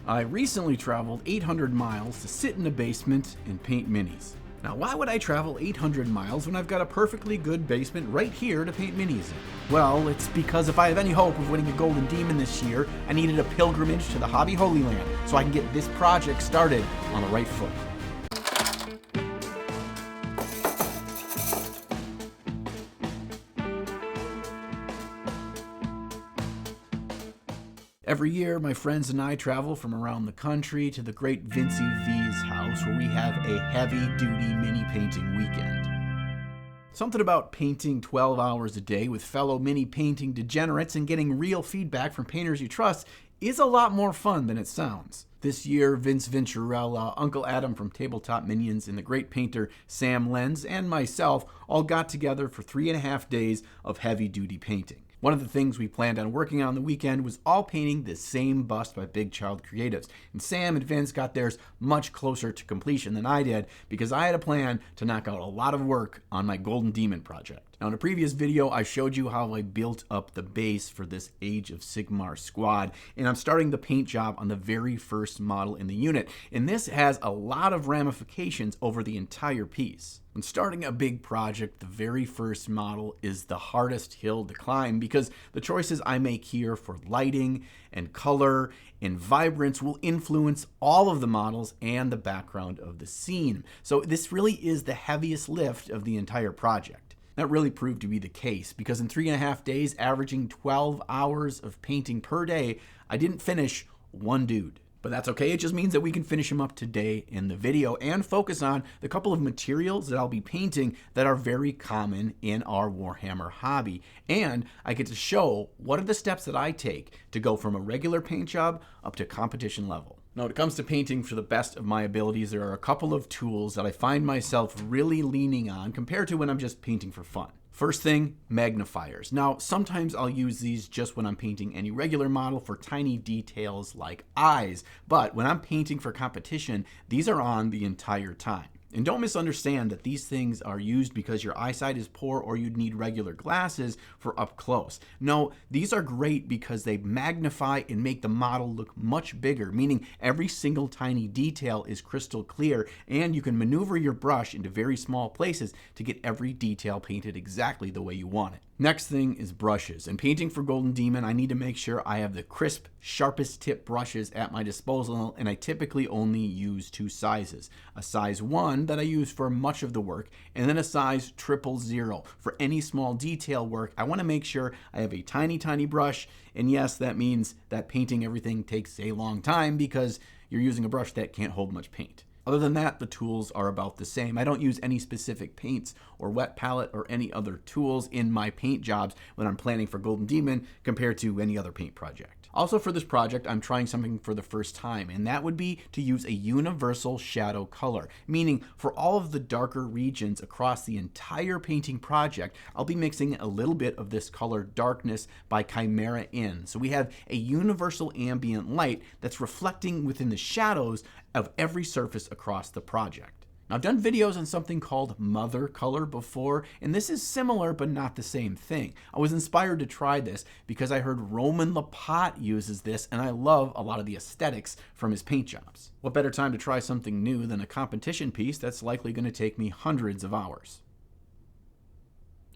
I recently traveled 800 miles to sit in a basement and paint minis. Now, why would I travel 800 miles when I've got a perfectly good basement right here to paint minis in? Well, it's because if I have any hope of winning a Golden Demon this year, I needed a pilgrimage to the Hobby Holy Land so I can get this project started on the right foot. Every year, my friends and I travel from around the country to the great Vincy V's house where we have a heavy-duty mini painting weekend. Something about painting 12 hours a day with fellow mini painting degenerates and getting real feedback from painters you trust is a lot more fun than it sounds. This year, Vince Vincerella, Uncle Adam from Tabletop Minions, and the great painter Sam Lenz and myself all got together for 3.5 days of heavy-duty painting. One of the things we planned on working on the weekend was all painting the same bust by Big Child Creatives, and Sam and Vince got theirs much closer to completion than I did because I had a plan to knock out a lot of work on my Golden Demon project. Now, in a previous video, I showed you how I built up the base for this Age of Sigmar squad, and I'm starting the paint job on the very first model in the unit, and this has a lot of ramifications over the entire piece. When starting a big project, the very first model is the hardest hill to climb because the choices I make here for lighting and color and vibrance will influence all of the models and the background of the scene. So this really is the heaviest lift of the entire project. That really proved to be the case because in 3.5 days, averaging 12 hours of painting per day, I didn't finish one dude. But that's okay, it just means that we can finish him up today in the video and focus on the couple of materials that I'll be painting that are very common in our Warhammer hobby. And I get to show what are the steps that I take to go from a regular paint job up to competition level. Now, when it comes to painting for the best of my abilities, there are a couple of tools that I find myself really leaning on compared to when I'm just painting for fun. First thing, magnifiers. Now, sometimes I'll use these just when I'm painting any regular model for tiny details like eyes, but when I'm painting for competition, these are on the entire time. And don't misunderstand that these things are used because your eyesight is poor or you'd need regular glasses for up close. No, these are great because they magnify and make the model look much bigger, meaning every single tiny detail is crystal clear and you can maneuver your brush into very small places to get every detail painted exactly the way you want it. Next thing is brushes. In painting for Golden Demon, I need to make sure I have the crisp, sharpest tip brushes at my disposal, and I typically only use 2 sizes. A size 1 that I use for much of the work, and then a size 000 for any small detail work. I want to make sure I have a tiny, tiny brush, and yes, that means that painting everything takes a long time because you're using a brush that can't hold much paint. Other than that, the tools are about the same. I don't use any specific paints or wet palette or any other tools in my paint jobs when I'm planning for Golden Demon compared to any other paint project. Also for this project, I'm trying something for the first time, and that would be to use a universal shadow color, meaning for all of the darker regions across the entire painting project, I'll be mixing a little bit of this color Darkness by Chimera In. So we have a universal ambient light that's reflecting within the shadows of every surface across the project. Now, I've done videos on something called Mother Color before, and this is similar but not the same thing. I was inspired to try this because I heard Roman Lapat uses this, and I love a lot of the aesthetics from his paint jobs. What better time to try something new than a competition piece that's likely going to take me hundreds of hours?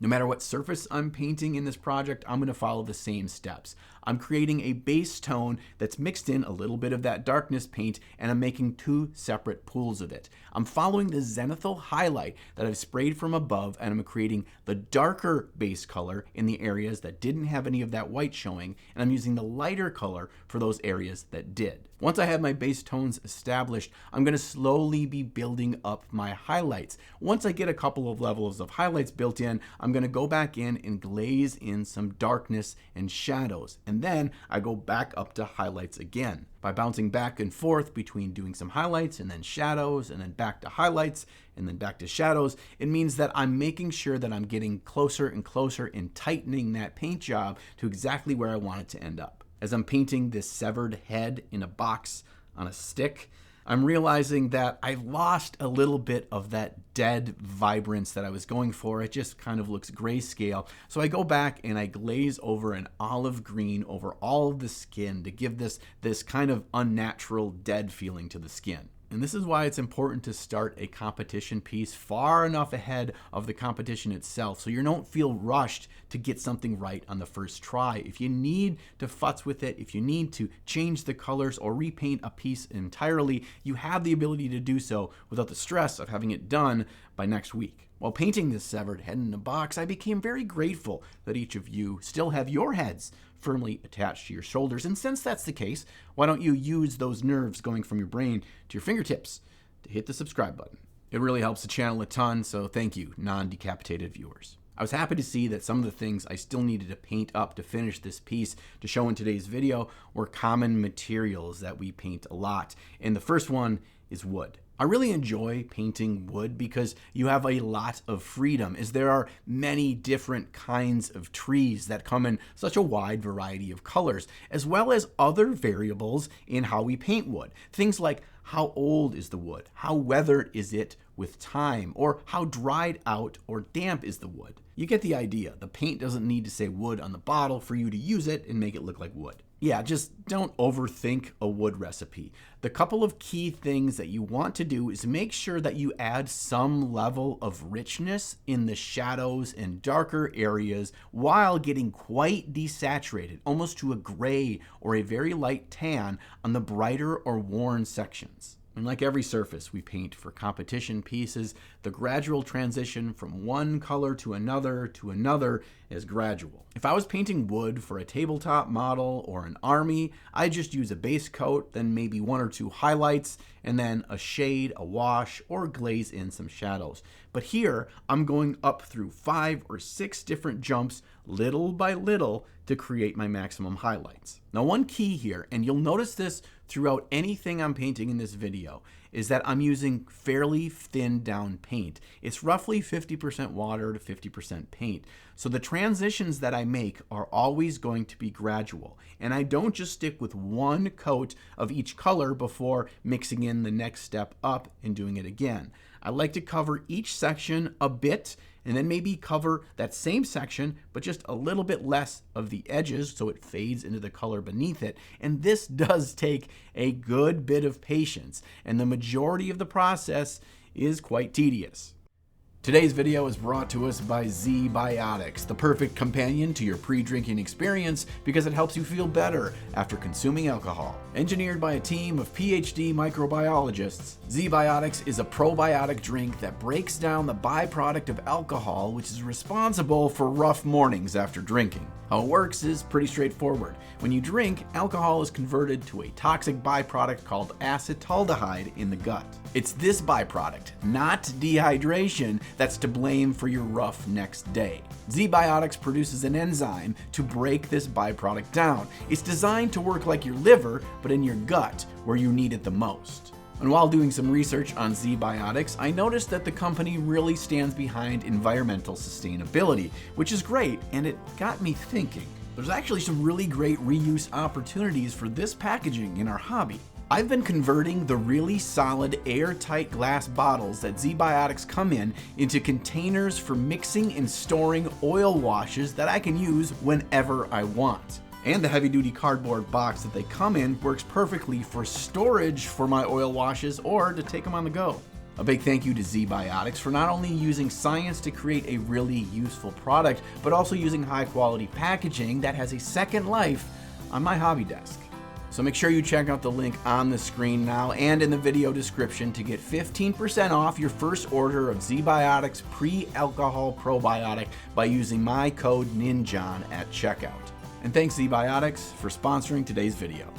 No matter what surface I'm painting in this project, I'm going to follow the same steps. I'm creating a base tone that's mixed in a little bit of that darkness paint, and I'm making 2 separate pools of it. I'm following the zenithal highlight that I've sprayed from above, and I'm creating the darker base color in the areas that didn't have any of that white showing, and I'm using the lighter color for those areas that did. Once I have my base tones established, I'm going to slowly be building up my highlights. Once I get a couple of levels of highlights built in, I'm going to go back in and glaze in some darkness and shadows. And then I go back up to highlights again. By bouncing back and forth between doing some highlights and then shadows and then back to highlights and then back to shadows, it means that I'm making sure that I'm getting closer and closer and tightening that paint job to exactly where I want it to end up. As I'm painting this severed head in a box on a stick, I'm realizing that I've lost a little bit of that dead vibrance that I was going for. It just kind of looks grayscale. So I go back and I glaze over an olive green over all of the skin to give this kind of unnatural dead feeling to the skin. And this is why it's important to start a competition piece far enough ahead of the competition itself so you don't feel rushed to get something right on the first try. If you need to futz with it, if you need to change the colors or repaint a piece entirely, you have the ability to do so without the stress of having it done by next week. While painting this severed head in a box, I became very grateful that each of you still have your heads firmly attached to your shoulders. And since that's the case, why don't you use those nerves going from your brain to your fingertips to hit the subscribe button? It really helps the channel a ton, so thank you, non-decapitated viewers. I was happy to see that some of the things I still needed to paint up to finish this piece to show in today's video were common materials that we paint a lot. And the first one is wood. I really enjoy painting wood because you have a lot of freedom, as there are many different kinds of trees that come in such a wide variety of colors, as well as other variables in how we paint wood. Things like how old is the wood, how weathered is it with time, or how dried out or damp is the wood. You get the idea. The paint doesn't need to say wood on the bottle for you to use it and make it look like wood. Yeah, just don't overthink a wood recipe. The couple of key things that you want to do is make sure that you add some level of richness in the shadows and darker areas while getting quite desaturated, almost to a gray or a very light tan on the brighter or worn sections. And like every surface we paint for competition pieces, the gradual transition from one color to another is gradual. If I was painting wood for a tabletop model or an army, I'd just use a base coat, then maybe one or two highlights, and then a shade, a wash, or glaze in some shadows. But here, I'm going up through 5 or 6 different jumps, little by little, to create my maximum highlights. Now, one key here, and you'll notice this throughout anything I'm painting in this video, is that I'm using fairly thinned down paint. It's roughly 50% water to 50% paint. So the transitions that I make are always going to be gradual. And I don't just stick with one coat of each color before mixing in the next step up and doing it again. I like to cover each section a bit and then maybe cover that same section, but just a little bit less of the edges so it fades into the color beneath it. And this does take a good bit of patience, and the majority of the process is quite tedious. Today's video is brought to us by ZBiotics, the perfect companion to your pre-drinking experience because it helps you feel better after consuming alcohol. Engineered by a team of PhD microbiologists, ZBiotics is a probiotic drink that breaks down the byproduct of alcohol, which is responsible for rough mornings after drinking. How it works is pretty straightforward. When you drink, alcohol is converted to a toxic byproduct called acetaldehyde in the gut. It's this byproduct, not dehydration, that's to blame for your rough next day. ZBiotics produces an enzyme to break this byproduct down. It's designed to work like your liver, but in your gut, where you need it the most. And while doing some research on ZBiotics, I noticed that the company really stands behind environmental sustainability, which is great, and it got me thinking. There's actually some really great reuse opportunities for this packaging in our hobby. I've been converting the really solid airtight glass bottles that ZBiotics come in into containers for mixing and storing oil washes that I can use whenever I want. And the heavy-duty cardboard box that they come in works perfectly for storage for my oil washes or to take them on the go. A big thank you to ZBiotics for not only using science to create a really useful product, but also using high-quality packaging that has a second life on my hobby desk. So make sure you check out the link on the screen now and in the video description to get 15% off your first order of ZBiotics pre-alcohol probiotic by using my code NINJON at checkout. And thanks ZBiotics for sponsoring today's video.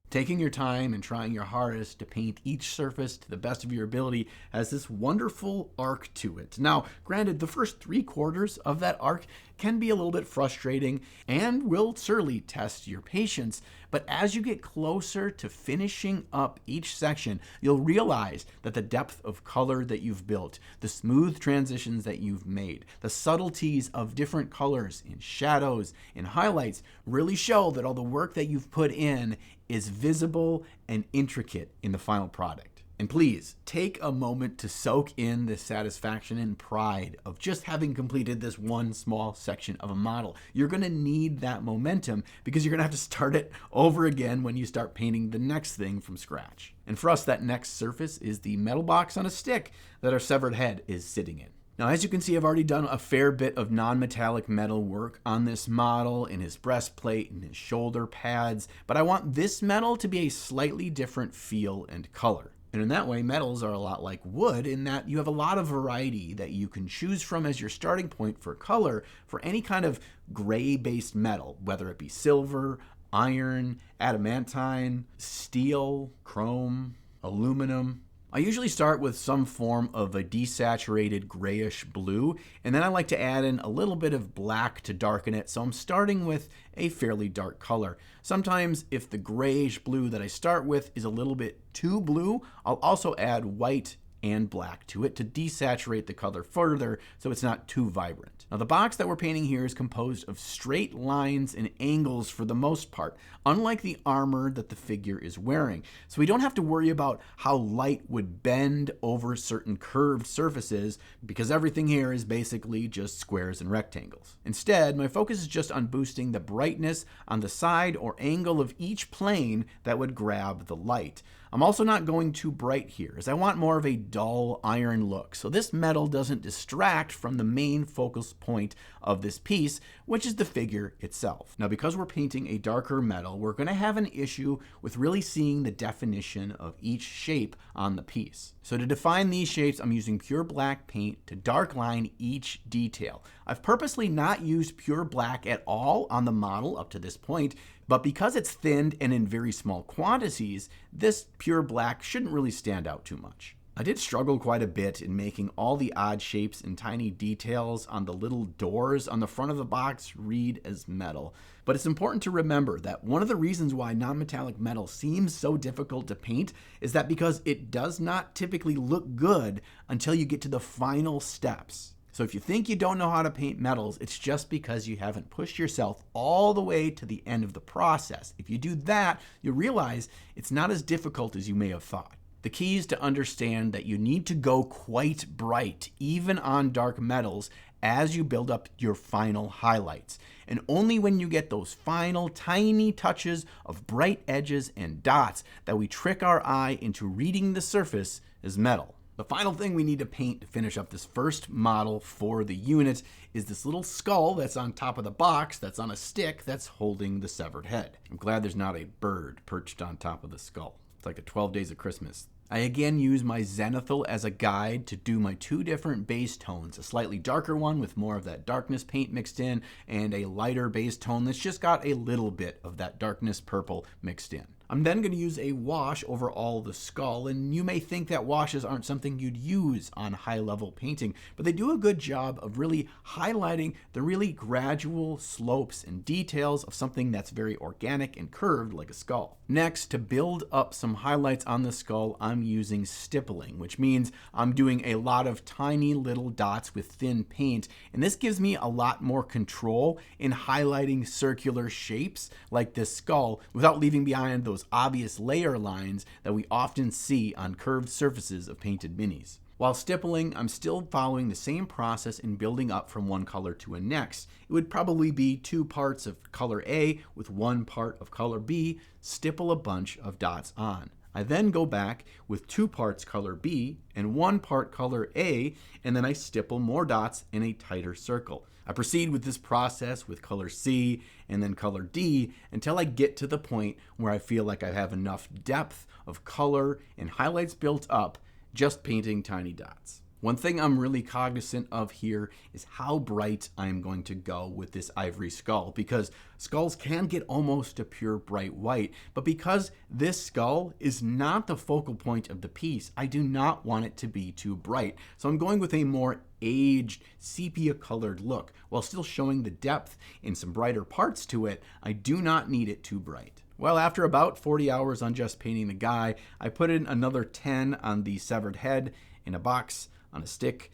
Taking your time and trying your hardest to paint each surface to the best of your ability has this wonderful arc to it. Now, granted, the first 3/4 of that arc can be a little bit frustrating and will certainly test your patience, but as you get closer to finishing up each section, you'll realize that the depth of color that you've built, the smooth transitions that you've made, the subtleties of different colors in shadows and highlights really show that all the work that you've put in is visible and intricate in the final product. And please, take a moment to soak in the satisfaction and pride of just having completed this one small section of a model. You're going to need that momentum because you're going to have to start it over again when you start painting the next thing from scratch. And for us, that next surface is the metal box on a stick that our severed head is sitting in. Now, as you can see, I've already done a fair bit of non-metallic metal work on this model, in his breastplate and his shoulder pads, but I want this metal to be a slightly different feel and color. And in that way, metals are a lot like wood in that you have a lot of variety that you can choose from as your starting point for color for any kind of gray-based metal, whether it be silver, iron, adamantine, steel, chrome, aluminum. I usually start with some form of a desaturated grayish blue, and then I like to add in a little bit of black to darken it, so I'm starting with a fairly dark color. Sometimes if the grayish blue that I start with is a little bit too blue, I'll also add white and black to it to desaturate the color further so it's not too vibrant. Now the box that we're painting here is composed of straight lines and angles for the most part, unlike the armor that the figure is wearing. So we don't have to worry about how light would bend over certain curved surfaces because everything here is basically just squares and rectangles. Instead, my focus is just on boosting the brightness on the side or angle of each plane that would grab the light. I'm also not going too bright here, as I want more of a dull iron look, so this metal doesn't distract from the main focus point of this piece, which is the figure itself. Now, because we're painting a darker metal, we're going to have an issue with really seeing the definition of each shape on the piece. So to define these shapes, I'm using pure black paint to dark line each detail. I've purposely not used pure black at all on the model up to this point, but because it's thinned and in very small quantities, this pure black shouldn't really stand out too much. I did struggle quite a bit in making all the odd shapes and tiny details on the little doors on the front of the box read as metal. But it's important to remember that one of the reasons why non-metallic metal seems so difficult to paint is that because it does not typically look good until you get to the final steps. So if you think you don't know how to paint metals, it's just because you haven't pushed yourself all the way to the end of the process. If you do that, you'll realize it's not as difficult as you may have thought. The key is to understand that you need to go quite bright, even on dark metals, as you build up your final highlights. And only when you get those final tiny touches of bright edges and dots that we trick our eye into reading the surface as metal. The final thing we need to paint to finish up this first model for the unit is this little skull that's on top of the box that's on a stick that's holding the severed head. I'm glad there's not a bird perched on top of the skull. It's like a 12 Days of Christmas. I again use my zenithal as a guide to do my two different base tones, a slightly darker one with more of that darkness paint mixed in, and a lighter base tone that's just got a little bit of that darkness purple mixed in. I'm then going to use a wash over all the skull, and you may think that washes aren't something you'd use on high-level painting, but they do a good job of really highlighting the really gradual slopes and details of something that's very organic and curved like a skull. Next, to build up some highlights on the skull, I'm using stippling, which means I'm doing a lot of tiny little dots with thin paint, and this gives me a lot more control in highlighting circular shapes like this skull without leaving behind those obvious layer lines that we often see on curved surfaces of painted minis. While stippling, I'm still following the same process in building up from one color to a next. It would probably be 2 parts of color A with 1 part of color B, stipple a bunch of dots on. I then go back with 2 parts color B and 1 part color A, and then I stipple more dots in a tighter circle. I proceed with this process with color C and then color D until I get to the point where I feel like I have enough depth of color and highlights built up just painting tiny dots. One thing I'm really cognizant of here is how bright I'm going to go with this ivory skull, because skulls can get almost a pure bright white, but because this skull is not the focal point of the piece, I do not want it to be too bright. So I'm going with a more aged, sepia-colored look. While still showing the depth and some brighter parts to it, I do not need it too bright. Well, after about 40 hours on just painting the guy, I put in another 10 on the severed head in a box on a stick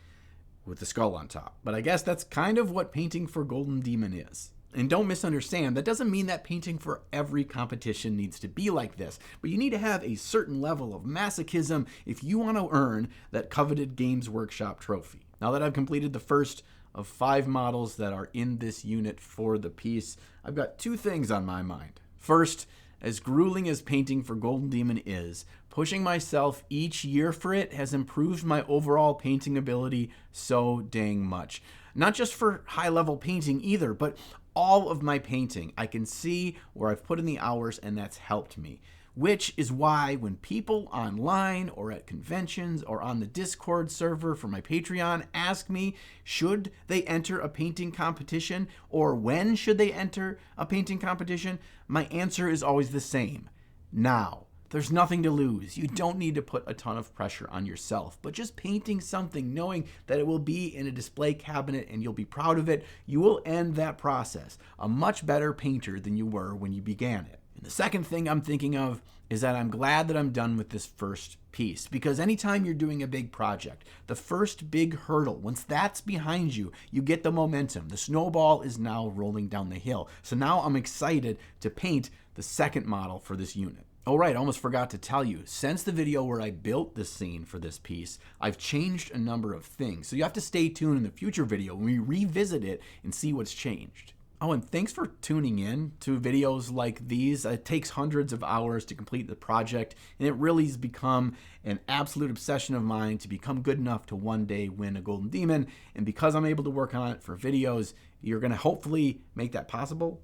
with the skull on top. But I guess that's kind of what painting for Golden Demon is. And don't misunderstand, that doesn't mean that painting for every competition needs to be like this, but you need to have a certain level of masochism if you want to earn that coveted Games Workshop trophy. Now that I've completed the first of 5 models that are in this unit for the piece, I've got 2 things on my mind. First, as grueling as painting for Golden Demon is, pushing myself each year for it has improved my overall painting ability so dang much. Not just for high-level painting either, but all of my painting. I can see where I've put in the hours, and that's helped me. Which is why when people online or at conventions or on the Discord server for my Patreon ask me, should they enter a painting competition or when should they enter a painting competition, my answer is always the same: now. There's nothing to lose. You don't need to put a ton of pressure on yourself, but just painting something, knowing that it will be in a display cabinet and you'll be proud of it, you will end that process a much better painter than you were when you began it. And the second thing I'm thinking of is that I'm glad that I'm done with this first piece, because anytime you're doing a big project, the first big hurdle, once that's behind you, you get the momentum. The snowball is now rolling down the hill. So now I'm excited to paint the second model for this unit. Oh right, I almost forgot to tell you, since the video where I built this scene for this piece, I've changed a number of things. So you have to stay tuned in the future video when we revisit it and see what's changed. Oh, and thanks for tuning in to videos like these. It takes hundreds of hours to complete the project, and it really has become an absolute obsession of mine to become good enough to one day win a Golden Demon. And because I'm able to work on it for videos, you're going to hopefully make that possible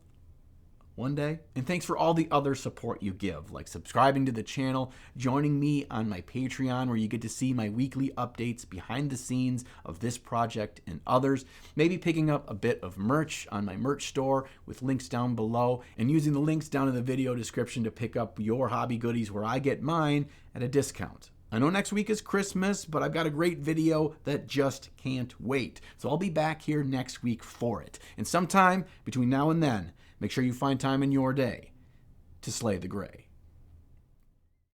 one day. And thanks for all the other support you give, like subscribing to the channel, joining me on my Patreon where you get to see my weekly updates behind the scenes of this project and others, maybe picking up a bit of merch on my merch store with links down below, and using the links down in the video description to pick up your hobby goodies where I get mine at a discount. I know next week is Christmas, but I've got a great video that just can't wait. So I'll be back here next week for it. And sometime between now and then, make sure you find time in your day to slay the gray.